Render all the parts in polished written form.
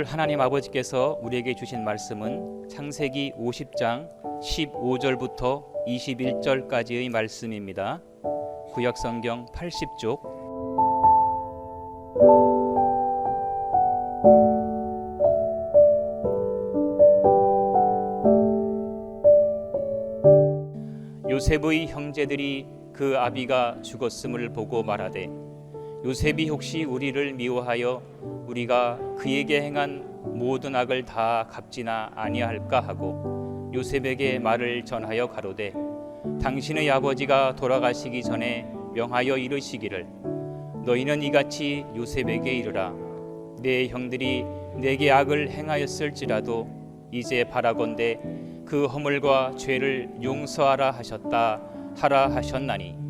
오늘 하나님 아버지께서 우리에게 주신 말씀은 창세기 50장 15절부터 21절까지의 말씀입니다. 구약성경 80쪽. 요셉의 형제들이 그 아비가 죽었음을 보고 말하되 요셉이 혹시 우리를 미워하여 우리가 그에게 행한 모든 악을 다 갚지나 아니할까 하고 요셉에게 말을 전하여 가로되 당신의 아버지가 돌아가시기 전에 명하여 이르시기를 너희는 이같이 요셉에게 이르라 내 형들이 내게 악을 행하였을지라도 이제 바라건대 그 허물과 죄를 용서하라 하셨다 하라 하셨나니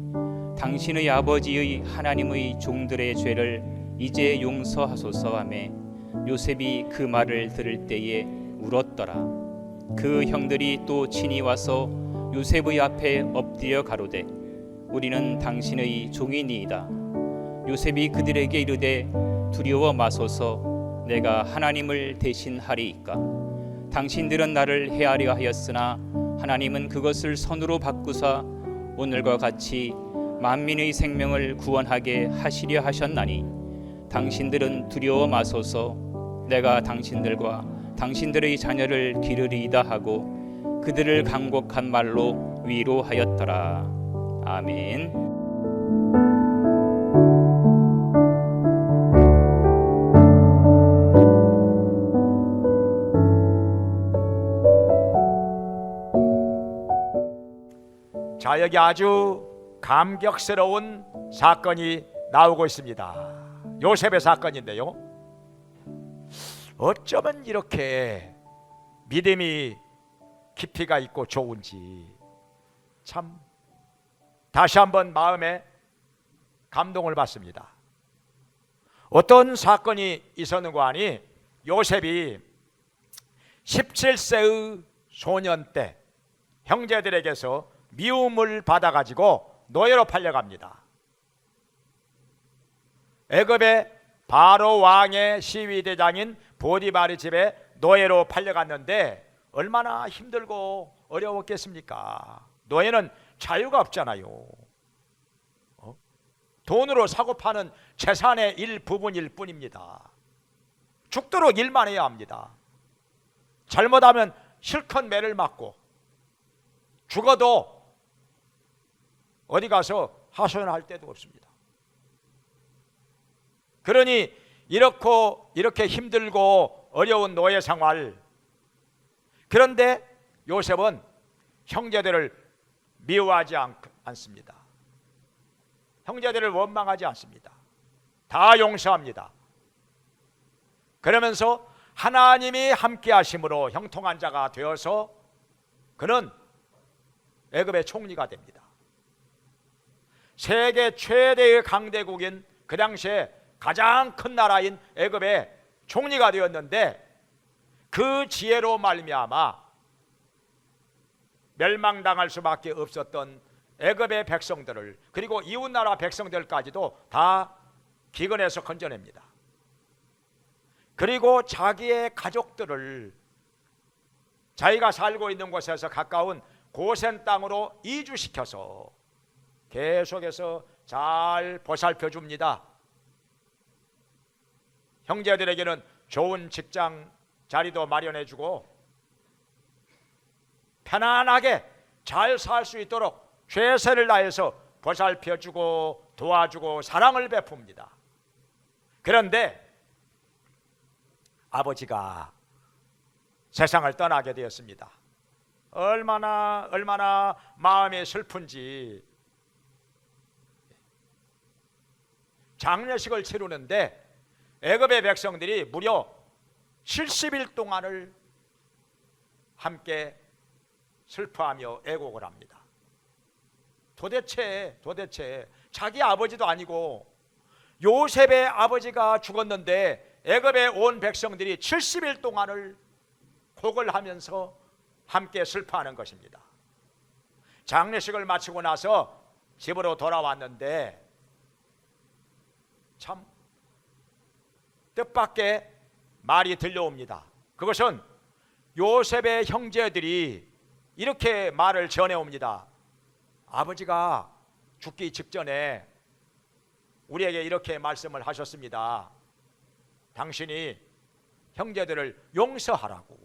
당신의 아버지의 하나님의 종들의 죄를 이제 용서하소서 하매 요셉이 그 말을 들을 때에 울었더라. 그 형들이 또 친히 와서 요셉의 앞에 엎드려 가로되 우리는 당신의 종이니이다. 요셉이 그들에게 이르되 두려워 마소서 내가 하나님을 대신하리이까. 당신들은 나를 해하려 하였으나 하나님은 그것을 선으로 바꾸사 오늘과 같이 만민의 생명을 구원하게 하시려 하셨나니 당신들은 두려워 마소서 내가 당신들과 당신들의 자녀를 기르리이다 하고 그들을 간곡한 말로 위로하였더라. 아멘. 자, 여기 아주 감격스러운 사건이 나오고 있습니다. 요셉의 사건인데요, 어쩌면 이렇게 믿음이 깊이가 있고 좋은지 참 다시 한번 마음에 감동을 받습니다. 어떤 사건이 있었는고 하니 요셉이 17세의 소년 때 형제들에게서 미움을 받아가지고 노예로 팔려갑니다. 애굽의 바로 왕의 시위대장인 보디바리 집에 노예로 팔려갔는데 얼마나 힘들고 어려웠겠습니까? 노예는 자유가 없잖아요. 돈으로 사고 파는 재산의 일부분일 뿐입니다. 죽도록 일만 해야 합니다. 잘못하면 실컷 매를 맞고 죽어도 어디 가서 하소연할 데도 없습니다. 그러니 이렇게 힘들고 어려운 노예 생활, 그런데 요셉은 형제들을 미워하지 않습니다. 형제들을 원망하지 않습니다. 다 용서합니다. 그러면서 하나님이 함께 하심으로 형통한 자가 되어서 그는 애굽의 총리가 됩니다. 세계 최대의 강대국인 그 당시에 가장 큰 나라인 애굽의 총리가 되었는데 그 지혜로 말미암아 멸망당할 수밖에 없었던 애굽의 백성들을, 그리고 이웃나라 백성들까지도 다 기근에서 건져냅니다. 그리고 자기의 가족들을 자기가 살고 있는 곳에서 가까운 고센 땅으로 이주시켜서 계속해서 잘 보살펴 줍니다. 형제들에게는 좋은 직장 자리도 마련해 주고 편안하게 잘 살 수 있도록 최선을 다해서 보살펴 주고 도와주고 사랑을 베풉니다. 그런데 아버지가 세상을 떠나게 되었습니다. 얼마나 마음이 슬픈지. 장례식을 치르는데 애굽의 백성들이 무려 70일 동안을 함께 슬퍼하며 애곡을 합니다. 도대체 자기 아버지도 아니고 요셉의 아버지가 죽었는데 애굽의 온 백성들이 70일 동안을 곡을 하면서 함께 슬퍼하는 것입니다. 장례식을 마치고 나서 집으로 돌아왔는데 참 뜻밖의 말이 들려옵니다. 그것은 요셉의 형제들이 이렇게 말을 전해옵니다. 아버지가 죽기 직전에 우리에게 이렇게 말씀을 하셨습니다. 당신이 형제들을 용서하라고,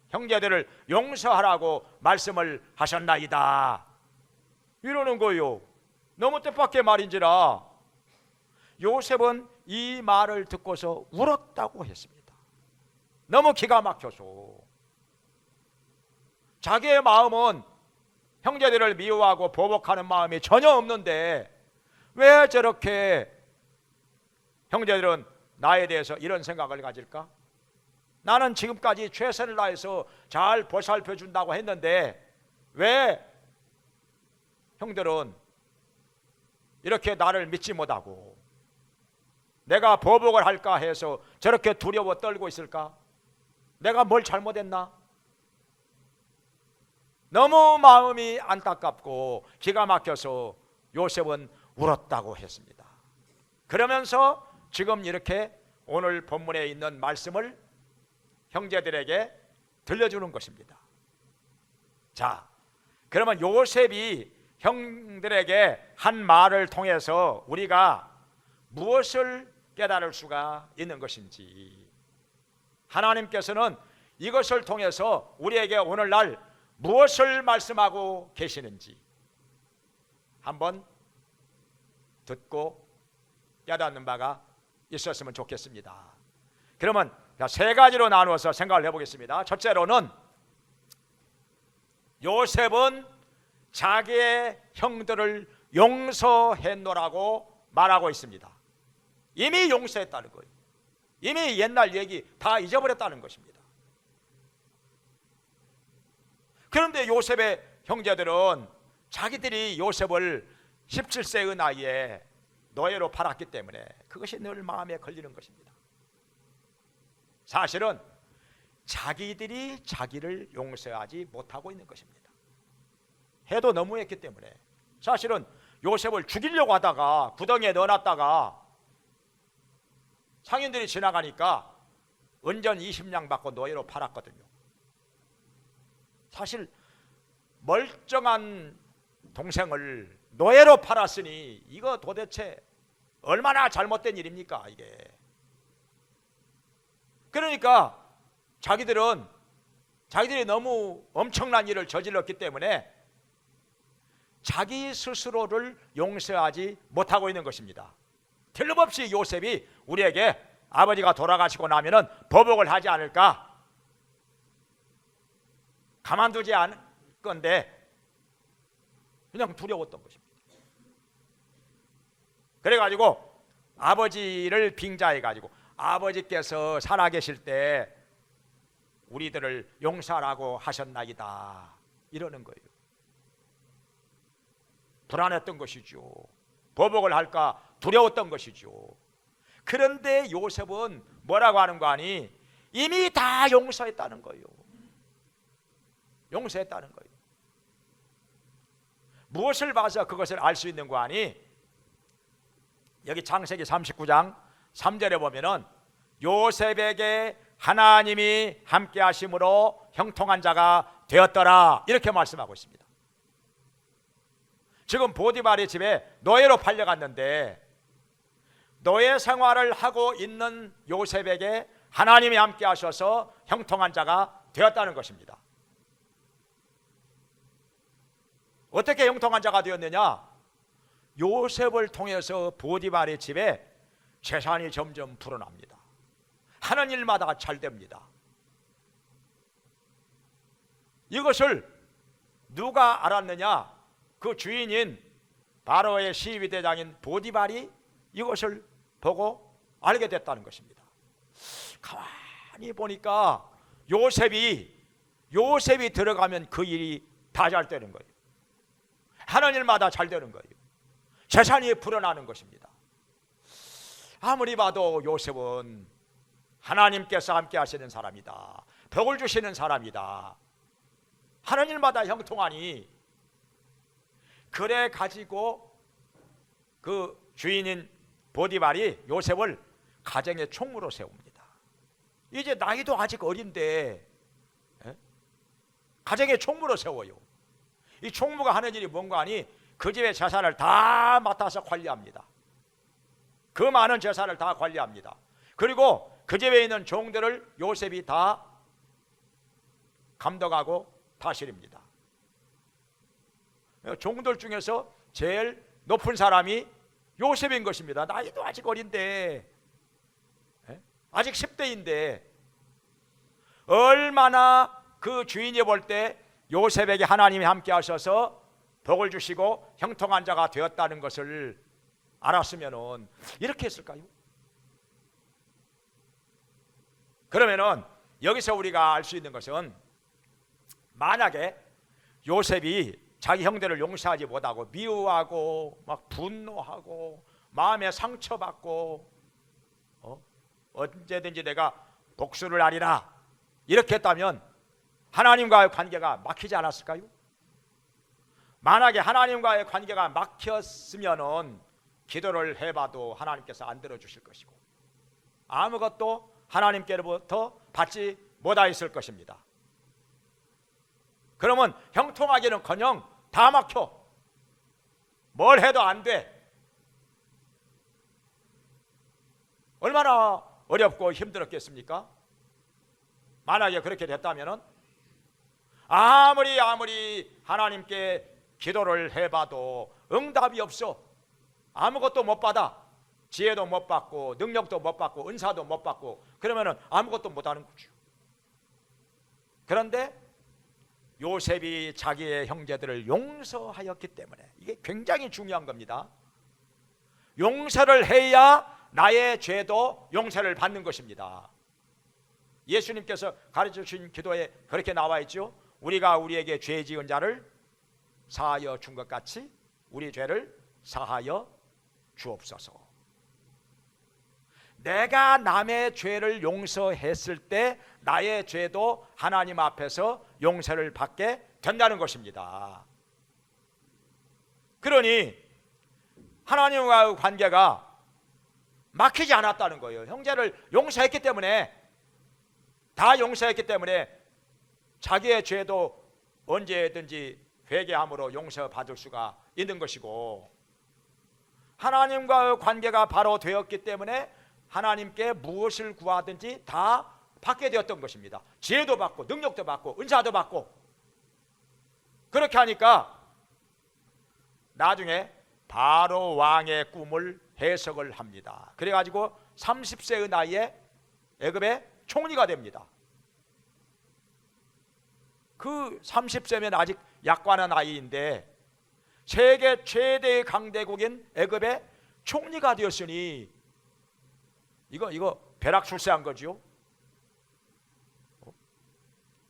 형제들을 용서하라고 말씀을 하셨나이다, 이러는 거요. 너무 뜻밖의 말인지라 요셉은 이 말을 듣고서 울었다고 했습니다. 너무 기가 막혀서. 자기의 마음은 형제들을 미워하고 보복하는 마음이 전혀 없는데 왜 저렇게 형제들은 나에 대해서 이런 생각을 가질까? 나는 지금까지 최선을 다해서 잘 보살펴 준다고 했는데 왜 형들은 이렇게 나를 믿지 못하고 내가 보복을 할까 해서 저렇게 두려워 떨고 있을까? 내가 뭘 잘못했나? 너무 마음이 안타깝고 기가 막혀서 요셉은 울었다고 했습니다. 그러면서 지금 이렇게 오늘 본문에 있는 말씀을 형제들에게 들려주는 것입니다. 자, 그러면 요셉이 형들에게 한 말을 통해서 우리가 무엇을 깨달을 수가 있는 것인지, 하나님께서는 이것을 통해서 우리에게 오늘날 무엇을 말씀하고 계시는지 한번 듣고 깨닫는 바가 있었으면 좋겠습니다. 그러면 세 가지로 나누어서 생각을 해보겠습니다. 첫째로는 요셉은 자기의 형들을 용서했노라고 말하고 있습니다. 이미 용서했다는 거예요. 이미 옛날 얘기 다 잊어버렸다는 것입니다. 그런데 요셉의 형제들은 자기들이 요셉을 17세의 나이에 노예로 팔았기 때문에 그것이 늘 마음에 걸리는 것입니다. 사실은 자기들이 자기를 용서하지 못하고 있는 것입니다. 해도 너무했기 때문에. 사실은 요셉을 죽이려고 하다가 구덩이에 넣어놨다가 상인들이 지나가니까 은전 20냥 받고 노예로 팔았거든요. 사실 멀쩡한 동생을 노예로 팔았으니 이거 도대체 얼마나 잘못된 일입니까 이게. 그러니까 자기들이 너무 엄청난 일을 저질렀기 때문에 자기 스스로를 용서하지 못하고 있는 것입니다. 틀림없이 요셉이 우리에게 아버지가 돌아가시고 나면은 보복을 하지 않을까, 가만두지 않을 건데 그냥 두려웠던 것입니다. 그래가지고 아버지를 빙자해가지고 아버지께서 살아계실 때 우리들을 용서하라고 하셨나이다, 이러는 거예요. 불안했던 것이죠. 보복을 할까 두려웠던 것이죠. 그런데 요셉은 뭐라고 하는 거 아니? 이미 다 용서했다는 거예요. 용서했다는 거예요. 무엇을 봐서 그것을 알 수 있는 거 아니? 여기 창세기 39장 3절에 보면은 요셉에게 하나님이 함께 하심으로 형통한 자가 되었더라, 이렇게 말씀하고 있습니다. 지금 보디발의 집에 노예로 팔려갔는데 노예 생활을 하고 있는 요셉에게 하나님이 함께 하셔서 형통한 자가 되었다는 것입니다. 어떻게 형통한 자가 되었느냐? 요셉을 통해서 보디발의 집에 재산이 점점 불어납니다. 하는 일마다 잘 됩니다. 이것을 누가 알았느냐? 그 주인인 바로의 시위대장인 보디발이 이것을 보고 알게 됐다는 것입니다. 가만히 보니까 요셉이 들어가면 그 일이 다 잘 되는 거예요. 하는 일마다 잘 되는 거예요. 재산이 불어나는 것입니다. 아무리 봐도 요셉은 하나님께서 함께 하시는 사람이다, 복을 주시는 사람이다, 하는 일마다 형통하니, 그래 가지고 그 주인인 보디발이 요셉을 가정의 총무로 세웁니다. 이제 나이도 아직 어린데 가정의 총무로 세워요. 이 총무가 하는 일이 뭔가 하니 그 집의 재산을 다 맡아서 관리합니다. 그 많은 재산을 다 관리합니다. 그리고 그 집에 있는 종들을 요셉이 다 감독하고 다스립니다. 종들 중에서 제일 높은 사람이 요셉인 것입니다. 나이도 아직 어린데, 아직 10대인데 얼마나 그 주인이 볼 때 요셉에게 하나님이 함께 하셔서 복을 주시고 형통한 자가 되었다는 것을 알았으면은 이렇게 했을까요? 그러면은 여기서 우리가 알 수 있는 것은, 만약에 요셉이 자기 형제를 용서하지 못하고 미워하고 막 분노하고 마음에 상처받고 언제든지 내가 복수를 하리라 이렇게 했다면 하나님과의 관계가 막히지 않았을까요? 만약에 하나님과의 관계가 막혔으면은 기도를 해봐도 하나님께서 안 들어주실 것이고 아무것도 하나님께로부터 받지 못하였을 것입니다. 그러면 형통하기는커녕 다 막혀. 뭘 해도 안 돼. 얼마나 어렵고 힘들었겠습니까? 만약에 그렇게 됐다면 아무리 하나님께 기도를 해봐도 응답이 없어. 아무것도 못 받아. 지혜도 못 받고 능력도 못 받고 은사도 못 받고 그러면 아무것도 못하는 거죠. 그런데 요셉이 자기의 형제들을 용서하였기 때문에, 이게 굉장히 중요한 겁니다. 용서를 해야 나의 죄도 용서를 받는 것입니다. 예수님께서 가르쳐 주신 기도에 그렇게 나와 있죠. 우리가 우리에게 죄 지은 자를 사하여 준 것 같이 우리 죄를 사하여 주옵소서. 내가 남의 죄를 용서했을 때 나의 죄도 하나님 앞에서 용서를 받게 된다는 것입니다. 그러니 하나님과의 관계가 막히지 않았다는 거예요. 형제를 용서했기 때문에, 다 용서했기 때문에 자기의 죄도 언제든지 회개함으로 용서받을 수가 있는 것이고, 하나님과의 관계가 바로 되었기 때문에 하나님께 무엇을 구하든지 다 받게 되었던 것입니다. 지혜도 받고 능력도 받고 은사도 받고. 그렇게 하니까 나중에 바로 왕의 꿈을 해석을 합니다. 그래가지고 30세의 나이에 애굽의 총리가 됩니다. 그 30세면 아직 약관한 나이인데 세계 최대의 강대국인 애굽의 총리가 되었으니 이거 벼락출세한 거죠.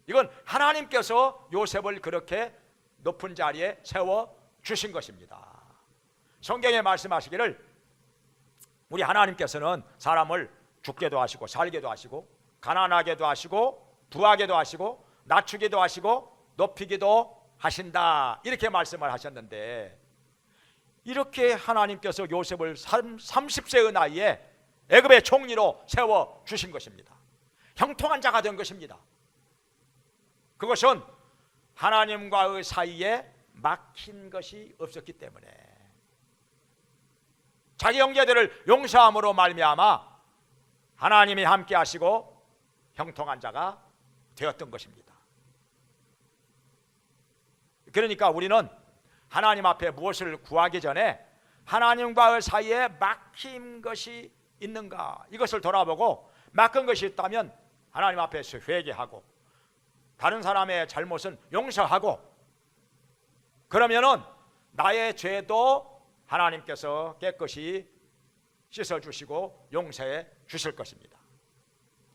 이건 하나님께서 요셉을 그렇게 높은 자리에 세워 주신 것입니다. 성경에 말씀하시기를 우리 하나님께서는 사람을 죽게도 하시고 살게도 하시고 가난하게도 하시고 부하게도 하시고 낮추기도 하시고 높이기도 하신다, 이렇게 말씀을 하셨는데, 이렇게 하나님께서 요셉을 30세의 나이에 애굽의 총리로 세워 주신 것입니다. 형통한 자가 된 것입니다. 그것은 하나님과의 사이에 막힌 것이 없었기 때문에, 자기 형제들을 용서함으로 말미암아 하나님이 함께 하시고 형통한 자가 되었던 것입니다. 그러니까 우리는 하나님 앞에 무엇을 구하기 전에 하나님과의 사이에 막힌 것이 있는가, 이것을 돌아보고 막힌 것이 있다면 하나님 앞에서 회개하고 다른 사람의 잘못은 용서하고, 그러면은 나의 죄도 하나님께서 깨끗이 씻어주시고 용서해 주실 것입니다.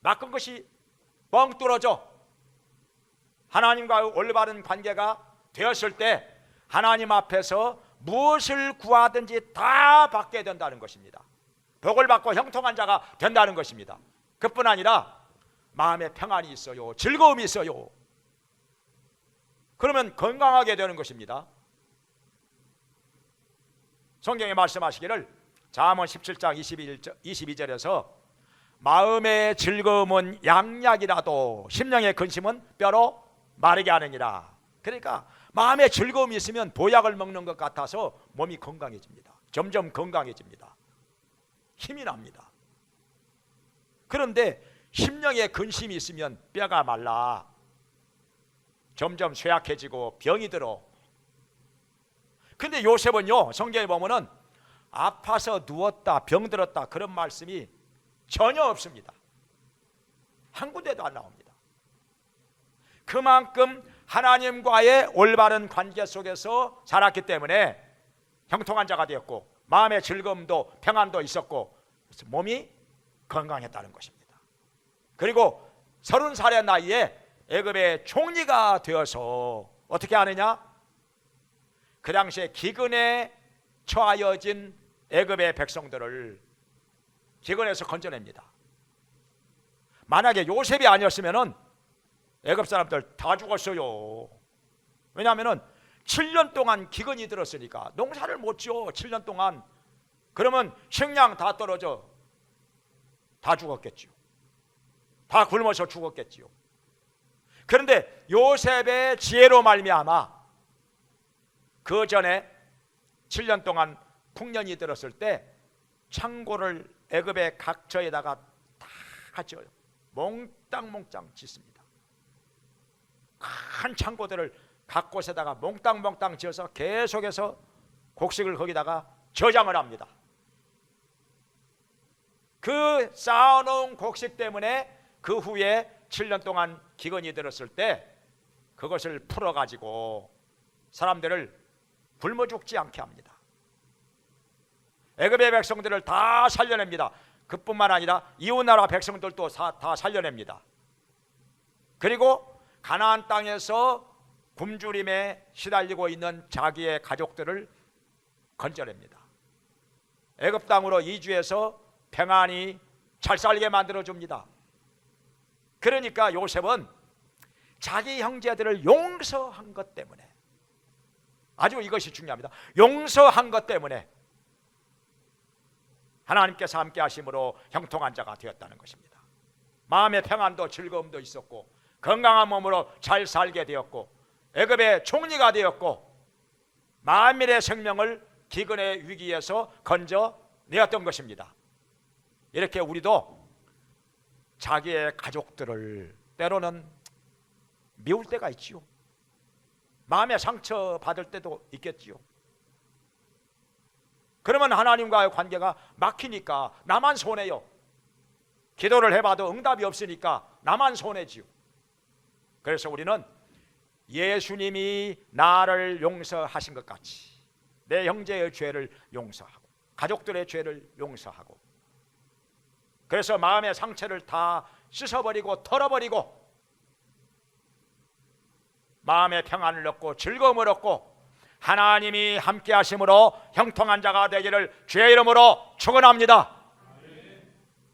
막힌 것이 뻥 뚫어져 하나님과의 올바른 관계가 되었을 때 하나님 앞에서 무엇을 구하든지 다 받게 된다는 것입니다. 복을 받고 형통한 자가 된다는 것입니다. 그뿐 아니라 마음에 평안이 있어요. 즐거움이 있어요. 그러면 건강하게 되는 것입니다. 성경에 말씀하시기를 잠언 17장 22절에서 마음의 즐거움은 양약이라도 심령의 근심은 뼈로 마르게 하느니라. 그러니까 마음의 즐거움이 있으면 보약을 먹는 것 같아서 몸이 건강해집니다. 점점 건강해집니다. 힘이 납니다. 그런데 심령의 근심이 있으면 뼈가 말라 점점 쇠약해지고 병이 들어. 근데 요셉은요, 성경에 보면은 아파서 누웠다, 병들었다 그런 말씀이 전혀 없습니다. 한 군데도 안 나옵니다. 그만큼 하나님과의 올바른 관계 속에서 살았기 때문에 형통한 자가 되었고 마음의 즐거움도 평안도 있었고 몸이 건강했다는 것입니다. 그리고 30살의 나이에 애굽의 총리가 되어서 어떻게 하느냐? 그 당시에 기근에 처하여진 애굽의 백성들을 기근에서 건져냅니다. 만약에 요셉이 아니었으면 애굽 사람들 다 죽었어요. 왜냐하면 7년 동안 기근이 들었으니까 농사를 못 지어. 7년 동안. 그러면 식량 다 떨어져 다 죽었겠지요. 다 굶어서 죽었겠지요. 그런데 요셉의 지혜로 말미암아 그 전에 7년 동안 풍년이 들었을 때 창고를 애굽의 각처에다가 다 지어요. 몽땅몽땅 짓습니다. 큰 창고들을 각 곳에다가 몽땅몽땅 지어서 계속해서 곡식을 거기다가 저장을 합니다. 그 쌓아놓은 곡식 때문에 그 후에 7년 동안 기근이 들었을 때 그것을 풀어가지고 사람들을 굶어 죽지 않게 합니다. 애굽의 백성들을 다 살려냅니다. 그뿐만 아니라 이웃나라 백성들도 다 살려냅니다. 그리고 가나안 땅에서 굶주림에 시달리고 있는 자기의 가족들을 건져냅니다. 애굽 땅으로 이주해서 평안히 잘 살게 만들어줍니다. 그러니까 요셉은 자기 형제들을 용서한 것 때문에, 아주 이것이 중요합니다. 용서한 것 때문에 하나님께서 함께 하심으로 형통한 자가 되었다는 것입니다. 마음의 평안도 즐거움도 있었고 건강한 몸으로 잘 살게 되었고 애굽의 총리가 되었고 만민의 생명을 기근의 위기에서 건져내었던 것입니다. 이렇게 우리도 자기의 가족들을 때로는 미울 때가 있지요. 마음에 상처 받을 때도 있겠지요. 그러면 하나님과의 관계가 막히니까 나만 손해요. 기도를 해봐도 응답이 없으니까 나만 손해지요. 그래서 우리는 예수님이 나를 용서하신 것 같이 내 형제의 죄를 용서하고 가족들의 죄를 용서하고, 그래서 마음의 상처를 다 씻어버리고 털어버리고 마음의 평안을 얻고 즐거움을 얻고 하나님이 함께 하심으로 형통한 자가 되기를 주의 이름으로 축원합니다.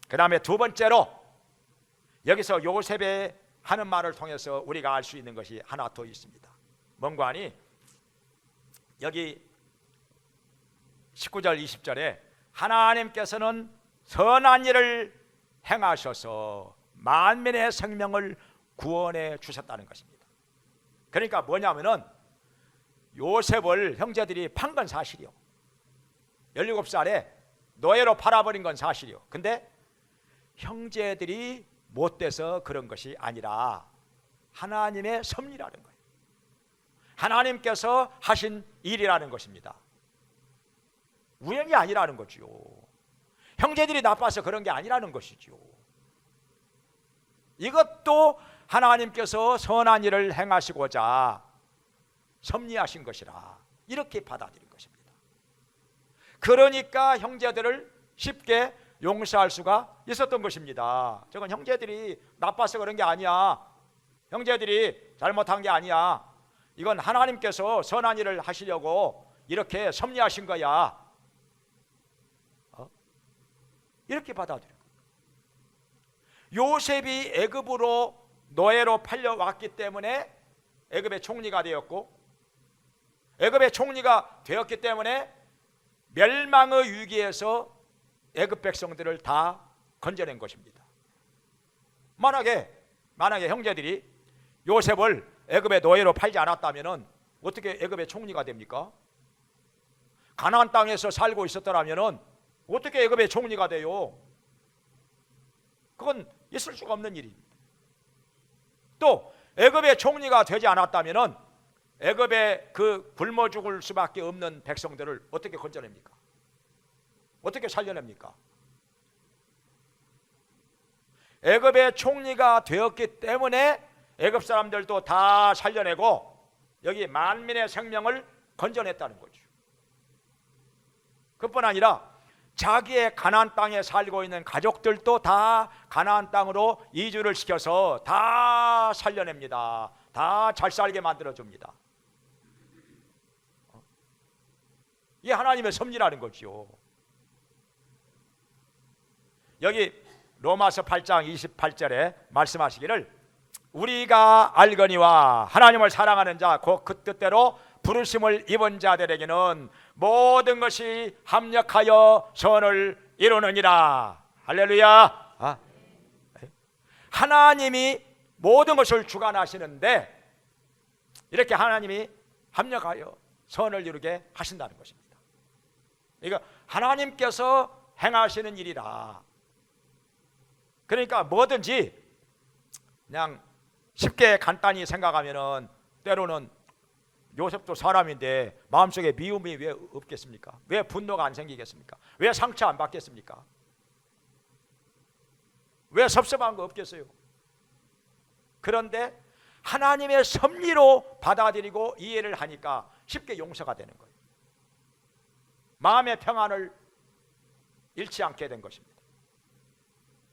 그 다음에 두 번째로 여기서 요셉의 하는 말을 통해서 우리가 알 수 있는 것이 하나 더 있습니다. 뭔가 하니 여기 19절 20절에 하나님께서는 선한 일을 행하셔서 만민의 생명을 구원해 주셨다는 것입니다. 그러니까 뭐냐면은 요셉을 형제들이 판 건 사실이요. 17살에 노예로 팔아버린 건 사실이요. 근데 형제들이 못돼서 그런 것이 아니라 하나님의 섭리라는 거예요. 하나님께서 하신 일이라는 것입니다. 우연이 아니라는 거지요. 형제들이 나빠서 그런 게 아니라는 것이지요. 이것도 하나님께서 선한 일을 행하시고자 섭리하신 것이라 이렇게 받아들인 것입니다. 그러니까 형제들을 쉽게 용서할 수가 있었던 것입니다. 저건 형제들이 나빠서 그런 게 아니야. 형제들이 잘못한 게 아니야. 이건 하나님께서 선한 일을 하시려고 이렇게 섭리하신 거야. 이렇게 받아들여요. 요셉이 애굽으로 노예로 팔려왔기 때문에 애굽의 총리가 되었고, 애굽의 총리가 되었기 때문에 멸망의 위기에서 애굽 백성들을 다 건져낸 것입니다. 만약에 형제들이 요셉을 애굽의 노예로 팔지 않았다면 어떻게 애굽의 총리가 됩니까? 가나안 땅에서 살고 있었더라면 어떻게 애굽의 총리가 돼요? 그건 있을 수가 없는 일입니다. 또 애굽의 총리가 되지 않았다면 애굽에 그 굶어 죽을 수밖에 없는 백성들을 어떻게 건져냅니까? 어떻게 살려냅니까? 애굽의 총리가 되었기 때문에 애굽 사람들도 다 살려내고 여기 만민의 생명을 건져냈다는 거죠. 그뿐 아니라 자기의 가나안 땅에 살고 있는 가족들도 다 가나안 땅으로 이주를 시켜서 다 살려냅니다. 다 잘 살게 만들어줍니다. 이게 하나님의 섭리라는 거죠. 여기 로마서 8장 28절에 말씀하시기를 우리가 알거니와 하나님을 사랑하는 자 곧 그 뜻대로 부르심을 입은 자들에게는 모든 것이 합력하여 선을 이루느니라. 할렐루야. 하나님이 모든 것을 주관하시는데 이렇게 하나님이 합력하여 선을 이루게 하신다는 것입니다. 이거 하나님께서 행하시는 일이라. 그러니까 뭐든지 그냥 쉽게 간단히 생각하면은 때로는 요셉도 사람인데 마음속에 미움이 왜 없겠습니까? 왜 분노가 안 생기겠습니까? 왜 상처 안 받겠습니까? 왜 섭섭한 거 없겠어요? 그런데 하나님의 섭리로 받아들이고 이해를 하니까 쉽게 용서가 되는 거예요. 마음의 평안을 잃지 않게 된 것입니다.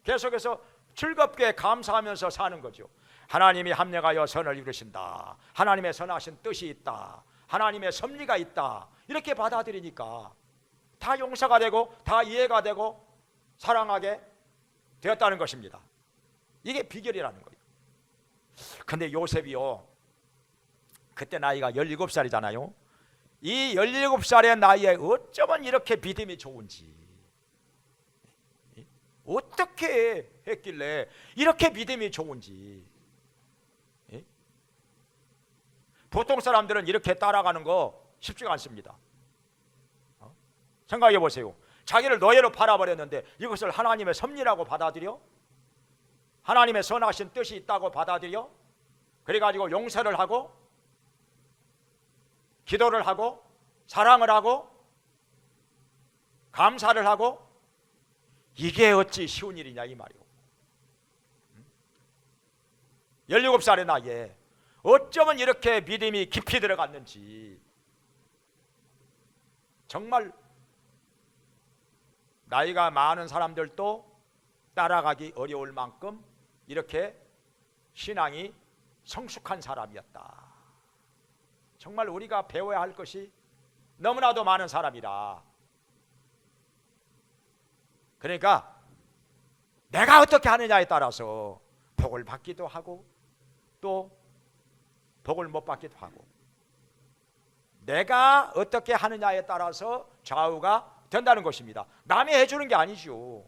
계속해서 즐겁게 감사하면서 사는 거죠. 하나님이 합력하여 선을 이루신다. 하나님의 선하신 뜻이 있다. 하나님의 섭리가 있다. 이렇게 받아들이니까 다 용서가 되고 다 이해가 되고 사랑하게 되었다는 것입니다. 이게 비결이라는 거예요. 근데 요셉이요, 그때 나이가 17살이잖아요. 이 17살의 나이에 어쩌면 이렇게 믿음이 좋은지, 어떻게 했길래 이렇게 믿음이 좋은지. 보통 사람들은 이렇게 따라가는 거 쉽지가 않습니다. 생각해 보세요. 자기를 노예로 팔아버렸는데 이것을 하나님의 섭리라고 받아들여? 하나님의 선하신 뜻이 있다고 받아들여? 그래가지고 용서를 하고 기도를 하고 사랑을 하고 감사를 하고, 이게 어찌 쉬운 일이냐 이 말이오. 17살의 나이에 어쩌면 이렇게 믿음이 깊이 들어갔는지. 정말 나이가 많은 사람들도 따라가기 어려울 만큼 이렇게 신앙이 성숙한 사람이었다. 정말 우리가 배워야 할 것이 너무나도 많은 사람이라. 그러니까 내가 어떻게 하느냐에 따라서 복을 받기도 하고 또 복을 못 받기도 하고, 내가 어떻게 하느냐에 따라서 좌우가 된다는 것입니다. 남이 해주는 게 아니죠.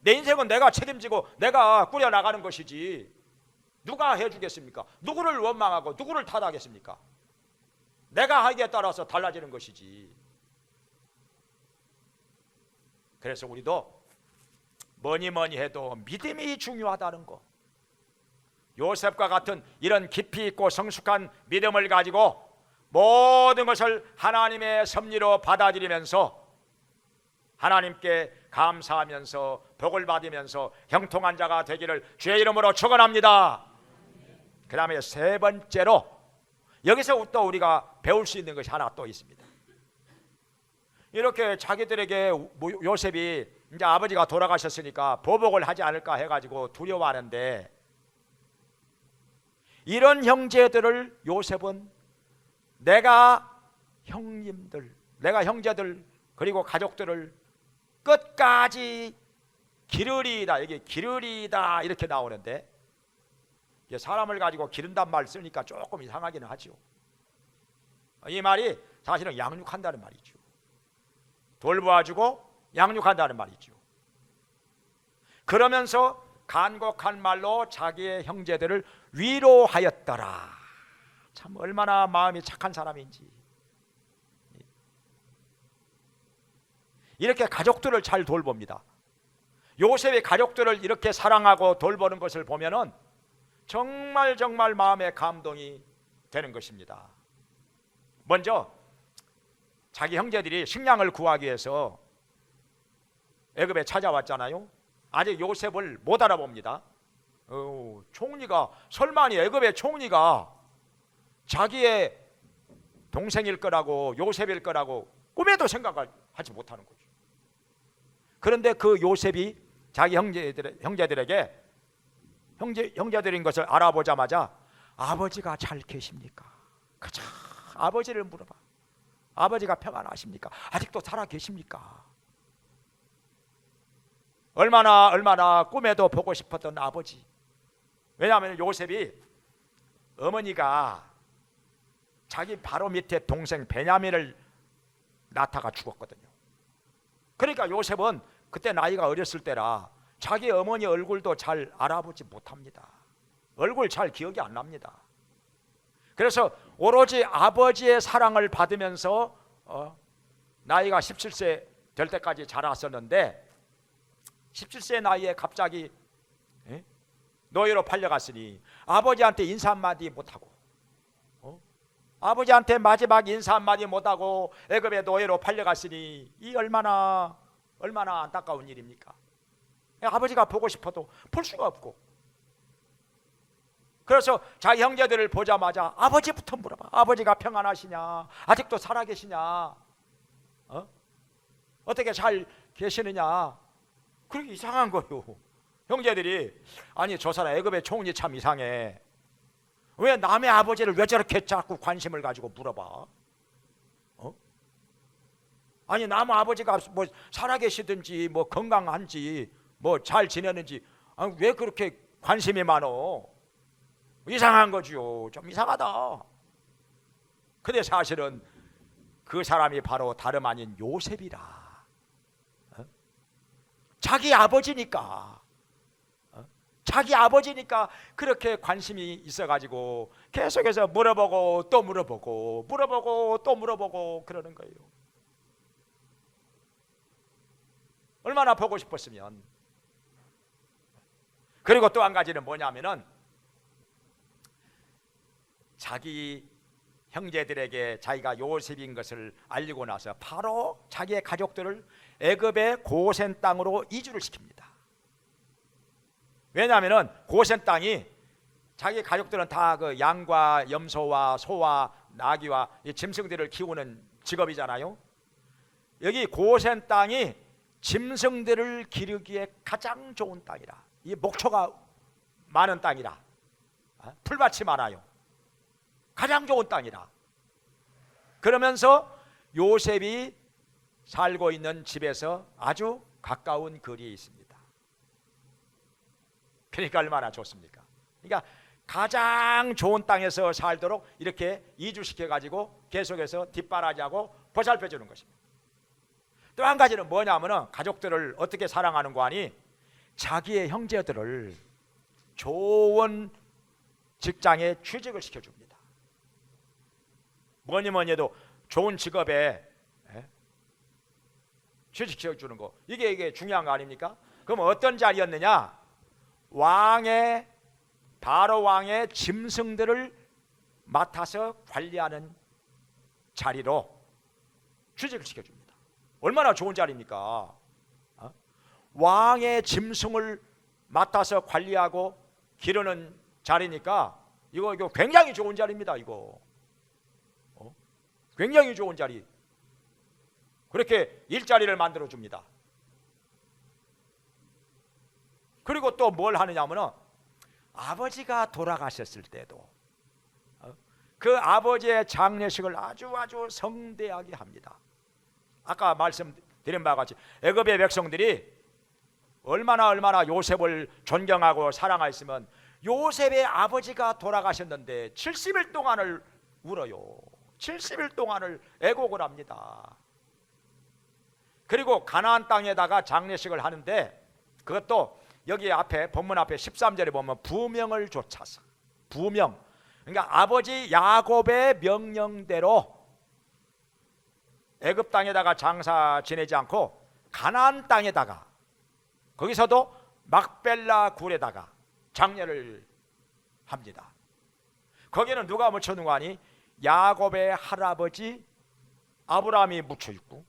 내 인생은 내가 책임지고 내가 꾸려나가는 것이지 누가 해주겠습니까? 누구를 원망하고 누구를 탓하겠습니까? 내가 하기에 따라서 달라지는 것이지. 그래서 우리도 뭐니 해도 믿음이 중요하다는 거, 요셉과 같은 이런 깊이 있고 성숙한 믿음을 가지고 모든 것을 하나님의 섭리로 받아들이면서 하나님께 감사하면서 복을 받으면서 형통한 자가 되기를 주의 이름으로 축원합니다. 그 다음에 세 번째로 여기서 또 우리가 배울 수 있는 것이 하나 또 있습니다. 이렇게 자기들에게 요셉이 이제 아버지가 돌아가셨으니까 보복을 하지 않을까 해가지고 두려워하는데, 이런 형제들을 요셉은 내가 형제들 그리고 가족들을 끝까지 기르리이다. 이게 기르리이다 이렇게 나오는데, 사람을 가지고 기른단 말 쓰니까 조금 이상하기는 하죠. 이 말이 사실은 양육한다는 말이죠. 돌보아주고 양육한다는 말이죠. 그러면서 간곡한 말로 자기의 형제들을 위로하였더라. 참 얼마나 마음이 착한 사람인지. 이렇게 가족들을 잘 돌봅니다. 요셉이 가족들을 이렇게 사랑하고 돌보는 것을 보면은 정말 마음에 감동이 되는 것입니다. 먼저 자기 형제들이 식량을 구하기 위해서 애굽에 찾아왔잖아요. 아직 요셉을 못 알아봅니다. 총리가, 설마니 애굽의 총리가 자기의 동생일 거라고, 요셉일 거라고 꿈에도 생각하지 못하는 거죠. 그런데 그 요셉이 자기 형제들에게 형제들인 것을 알아보자마자 아버지가 잘 계십니까? 그저 아버지를 물어봐. 아버지가 평안하십니까? 아직도 살아 계십니까? 얼마나 꿈에도 보고 싶었던 아버지. 왜냐하면 요셉이 어머니가 자기 바로 밑에 동생 베냐민을 낳다가 죽었거든요. 그러니까 요셉은 그때 나이가 어렸을 때라 자기 어머니 얼굴도 잘 알아보지 못합니다. 얼굴 잘 기억이 안 납니다. 그래서 오로지 아버지의 사랑을 받으면서 나이가 17세 될 때까지 자랐었는데 17세 나이에 갑자기 노예로 팔려갔으니 아버지한테 인사 한마디 못하고 아버지한테 마지막 인사 한마디 못하고 애굽의 노예로 팔려갔으니 이 얼마나 안타까운 일입니까? 아버지가 보고 싶어도 볼 수가 없고, 그래서 자기 형제들을 보자마자 아버지부터 물어봐. 아버지가 평안하시냐? 아직도 살아계시냐? 어떻게 잘 계시느냐? 그렇게 이상한 거요. 형제들이 아니 저 사람 애굽의 총리 참 이상해. 왜 남의 아버지를 왜 저렇게 자꾸 관심을 가지고 물어봐? 아니 남 아버지가 뭐 살아계시든지 뭐 건강한지 뭐 잘 지내는지 왜 그렇게 관심이 많어? 이상한 거지요. 좀 이상하다. 근데 사실은 그 사람이 바로 다름 아닌 요셉이라. 자기 아버지니까 그렇게 관심이 있어가지고 계속해서 물어보고 또 물어보고 그러는 거예요. 얼마나 보고 싶었으면. 그리고 또 한 가지는 뭐냐면은 자기 형제들에게 자기가 요셉인 것을 알리고 나서 바로 자기의 가족들을 애굽의 고센 땅으로 이주를 시킵니다. 왜냐하면 고센 땅이 자기 가족들은 다 그 양과 염소와 소와 나귀와 이 짐승들을 키우는 직업이잖아요. 여기 고센 땅이 짐승들을 기르기에 가장 좋은 땅이라, 이 목초가 많은 땅이라, 풀밭이 많아요. 가장 좋은 땅이라. 그러면서 요셉이 살고 있는 집에서 아주 가까운 거리에 있습니다. 그러니까 얼마나 좋습니까? 그러니까 가장 좋은 땅에서 살도록 이렇게 이주시켜 가지고 계속해서 뒷바라지하고 보살펴 주는 것입니다. 또 한 가지는 뭐냐면은 가족들을 어떻게 사랑하는 거 아니, 자기의 형제들을 좋은 직장에 취직을 시켜줍니다. 뭐니 해도 좋은 직업에 취직시켜주는 거, 이게 중요한 거 아닙니까? 그럼 어떤 자리였느냐? 바로 왕의 짐승들을 맡아서 관리하는 자리로 취직을 시켜줍니다. 얼마나 좋은 자리입니까? 왕의 짐승을 맡아서 관리하고 기르는 자리니까 이거 굉장히 좋은 자리입니다. 이거 굉장히 좋은 자리. 그렇게 일자리를 만들어 줍니다. 그리고 또 뭘 하느냐 하면은 아버지가 돌아가셨을 때도 그 아버지의 장례식을 아주 성대하게 합니다. 아까 말씀드린 바와 같이 애굽의 백성들이 얼마나 요셉을 존경하고 사랑했으면 요셉의 아버지가 돌아가셨는데 70일 동안을 울어요. 70일 동안을 애곡을 합니다. 그리고 가나안 땅에다가 장례식을 하는데 그것도 여기 앞에 본문 앞에 13절에 보면 부명을 좇아서, 부명, 그러니까 아버지 야곱의 명령대로 애굽 땅에다가 장사 지내지 않고 가나안 땅에다가, 거기서도 막벨라 굴에다가 장례를 합니다. 거기는 누가 묻혀놓은 거 아니? 야곱의 할아버지 아브라함이 묻혀 있고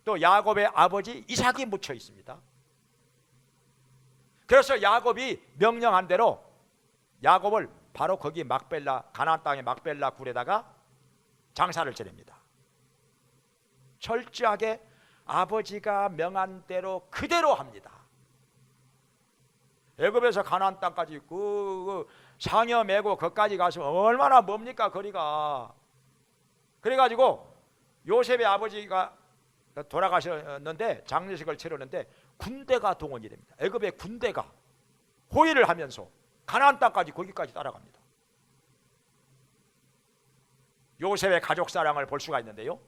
또 야곱의 아버지 이삭이 묻혀 있습니다. 그래서 야곱이 명령한 대로 야곱을 바로 거기 막벨라, 가나안 땅의 막벨라 굴에다가 장사를 지냅니다. 철저하게 아버지가 명한 대로 그대로 합니다. 애굽에서 가나안 땅까지 그 상여 메고 거기까지 가서 얼마나 멉니까 거리가. 그래가지고 요셉의 아버지가 돌아가셨는데 장례식을 치르는데 군대가 동원이 됩니다. 애굽의 군대가 호위를 하면서 가나안 땅까지 거기까지 따라갑니다. 요셉의 가족 사랑을 볼 수가 있는데요.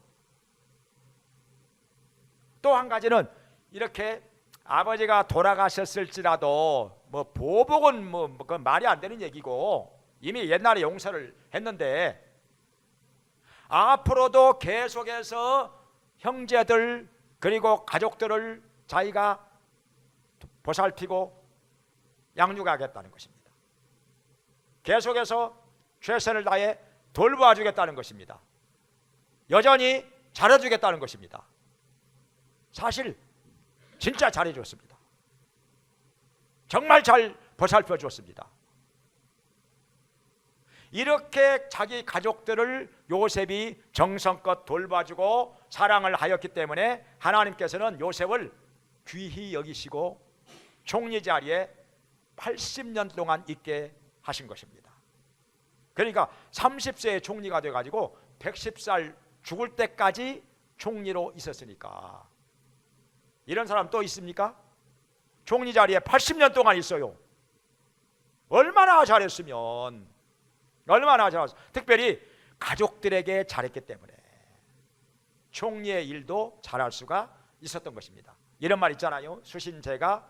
또 한 가지는 이렇게 아버지가 돌아가셨을지라도 뭐 보복은 그 말이 안 되는 얘기고 이미 옛날에 용서를 했는데 앞으로도 계속해서 형제들 그리고 가족들을 자기가 보살피고 양육하겠다는 것입니다. 계속해서 최선을 다해 돌봐주겠다는 것입니다. 여전히 잘해주겠다는 것입니다. 사실 진짜 잘해줬습니다. 정말 잘 보살펴 줬습니다. 이렇게 자기 가족들을 요셉이 정성껏 돌봐주고 사랑을 하였기 때문에 하나님께서는 요셉을 귀히 여기시고 총리 자리에 80년 동안 있게 하신 것입니다. 그러니까 30세에 총리가 돼가지고 110살 죽을 때까지 총리로 있었으니까. 이런 사람 또 있습니까? 총리 자리에 80년 동안 있어요. 얼마나 잘했으면, 얼마나 잘했어요. 특별히 가족들에게 잘했기 때문에 총리의 일도 잘할 수가 있었던 것입니다. 이런 말 있잖아요. 수신제가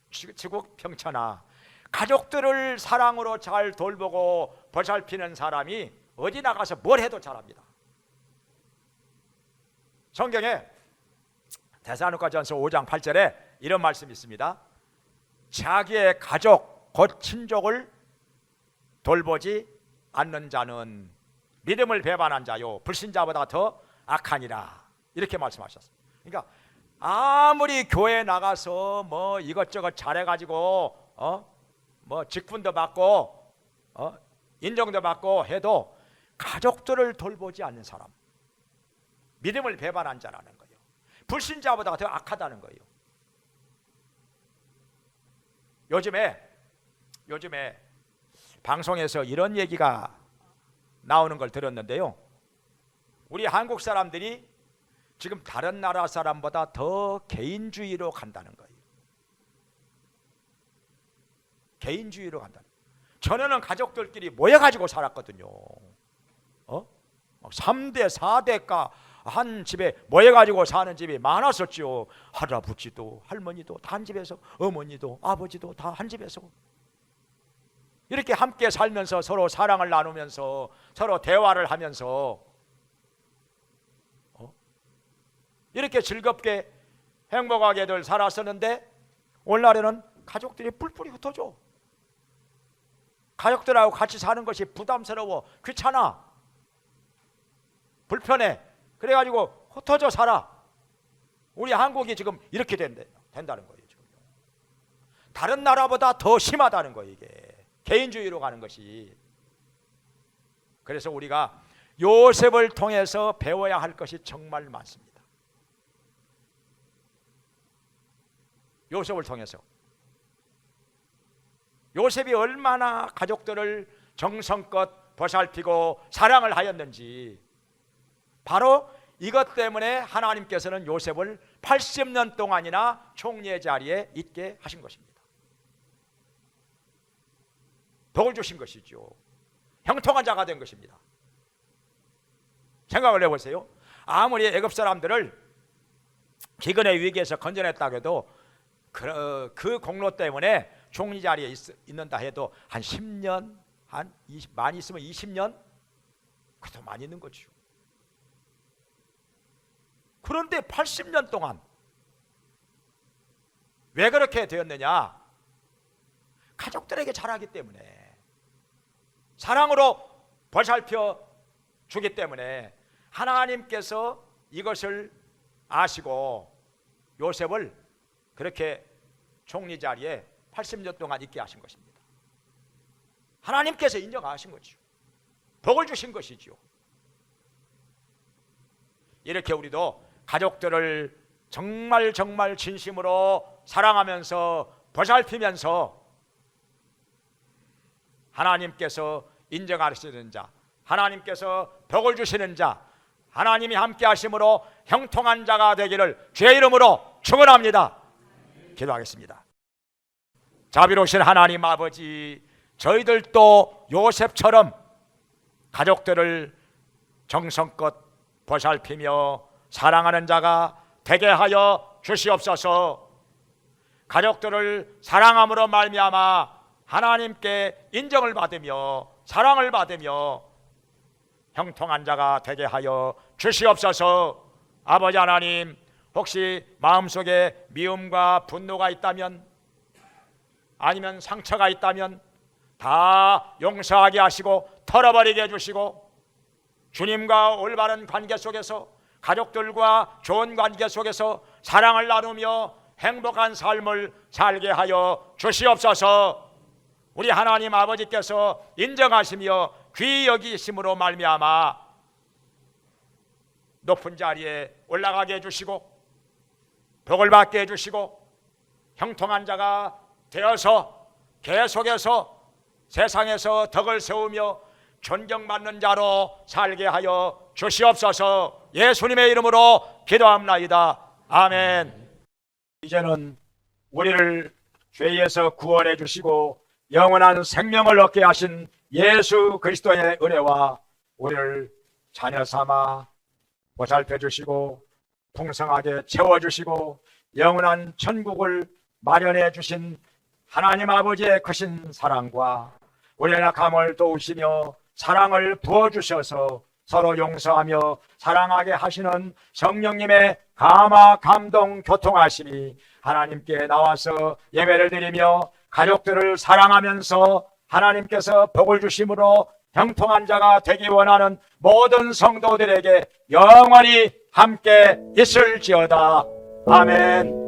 치국평천하. 가족들을 사랑으로 잘 돌보고 보살피는 사람이 어디 나가서 뭘 해도 잘합니다. 성경에 데살로니가전서 5장 8절에 이런 말씀이 있습니다. 자기의 가족 곧 친족을 돌보지 않는 자는 믿음을 배반한 자요 불신자보다 더 악하니라. 이렇게 말씀하셨어요. 그러니까 아무리 교회에 나가서 뭐 이것저것 잘해가지고 뭐 직분도 받고 인정도 받고 해도 가족들을 돌보지 않는 사람, 믿음을 배반한 자라는 거예요. 불신자보다 더 악하다는 거예요. 요즘에 방송에서 이런 얘기가 나오는 걸 들었는데요. 우리 한국 사람들이 지금 다른 나라 사람보다 더 개인주의로 간다는 거예요. 개인주의로 간다는 거예요. 전에는 가족들끼리 모여가지고 살았거든요. 3대 4대가 한 집에 모여가지고 사는 집이 많았었죠. 할아버지도 할머니도 다 한 집에서, 어머니도 아버지도 다 한 집에서 이렇게 함께 살면서 서로 사랑을 나누면서 서로 대화를 하면서 이렇게 즐겁게 행복하게들 살았었는데 오늘날에는 가족들이 뿔뿔이 흩어져. 가족들하고 같이 사는 것이 부담스러워, 귀찮아, 불편해. 그래가지고 흩어져 살아. 우리 한국이 지금 이렇게 된다는 거예요. 지금. 다른 나라보다 더 심하다는 거예요. 이게 개인주의로 가는 것이. 그래서 우리가 요셉을 통해서 배워야 할 것이 정말 많습니다. 요셉을 통해서 요셉이 얼마나 가족들을 정성껏 보살피고 사랑을 하였는지, 바로 이것 때문에 하나님께서는 요셉을 80년 동안이나 총리의 자리에 있게 하신 것입니다. 복을 주신 것이죠. 형통한 자가 된 것입니다. 생각을 해보세요. 아무리 애굽 사람들을 기근의 위기에서 건져냈다고 해도 그 공로 때문에 총리 자리에 있는다 해도 한 10년, 한 20, 많이 있으면 20년, 그래도 많이 있는 거죠. 그런데 80년 동안 왜 그렇게 되었느냐? 가족들에게 잘하기 때문에, 사랑으로 보살펴 주기 때문에 하나님께서 이것을 아시고 요셉을 그렇게 총리 자리에 80년 동안 있게 하신 것입니다. 하나님께서 인정하신 거죠. 복을 주신 것이죠. 이렇게 우리도 가족들을 정말 진심으로 사랑하면서 보살피면서 하나님께서 인정하시는 자, 하나님께서 복을 주시는 자, 하나님이 함께 하심으로 형통한 자가 되기를 주의 이름으로 축원합니다. 기도하겠습니다. 자비로우신 하나님 아버지, 저희들도 요셉처럼 가족들을 정성껏 보살피며 사랑하는 자가 되게 하여 주시옵소서. 가족들을 사랑함으로 말미암아 하나님께 인정을 받으며 사랑을 받으며 형통한 자가 되게 하여 주시옵소서. 아버지 하나님, 혹시 마음속에 미움과 분노가 있다면, 아니면 상처가 있다면 다 용서하게 하시고 털어버리게 해주시고, 주님과 올바른 관계 속에서, 가족들과 좋은 관계 속에서 사랑을 나누며 행복한 삶을 살게 하여 주시옵소서. 우리 하나님 아버지께서 인정하시며 귀히 여기심으로 말미암아 높은 자리에 올라가게 해주시고 복을 받게 해주시고 형통한 자가 되어서 계속해서 세상에서 덕을 세우며 존경받는 자로 살게 하여 주시옵소서. 예수님의 이름으로 기도합나이다. 아멘. 이제는 우리를 죄에서 구원해 주시고 영원한 생명을 얻게 하신 예수 그리스도의 은혜와 우리를 자녀 삼아 보살펴 주시고 풍성하게 채워주시고 영원한 천국을 마련해 주신 하나님 아버지의 크신 사랑과 우리의 약함을 도우시며 사랑을 부어주셔서 서로 용서하며 사랑하게 하시는 성령님의 감화 감동 교통하심이 하나님께 나와서 예배를 드리며 가족들을 사랑하면서 하나님께서 복을 주심으로 형통한 자가 되기 원하는 모든 성도들에게 영원히 함께 있을지어다. 아멘.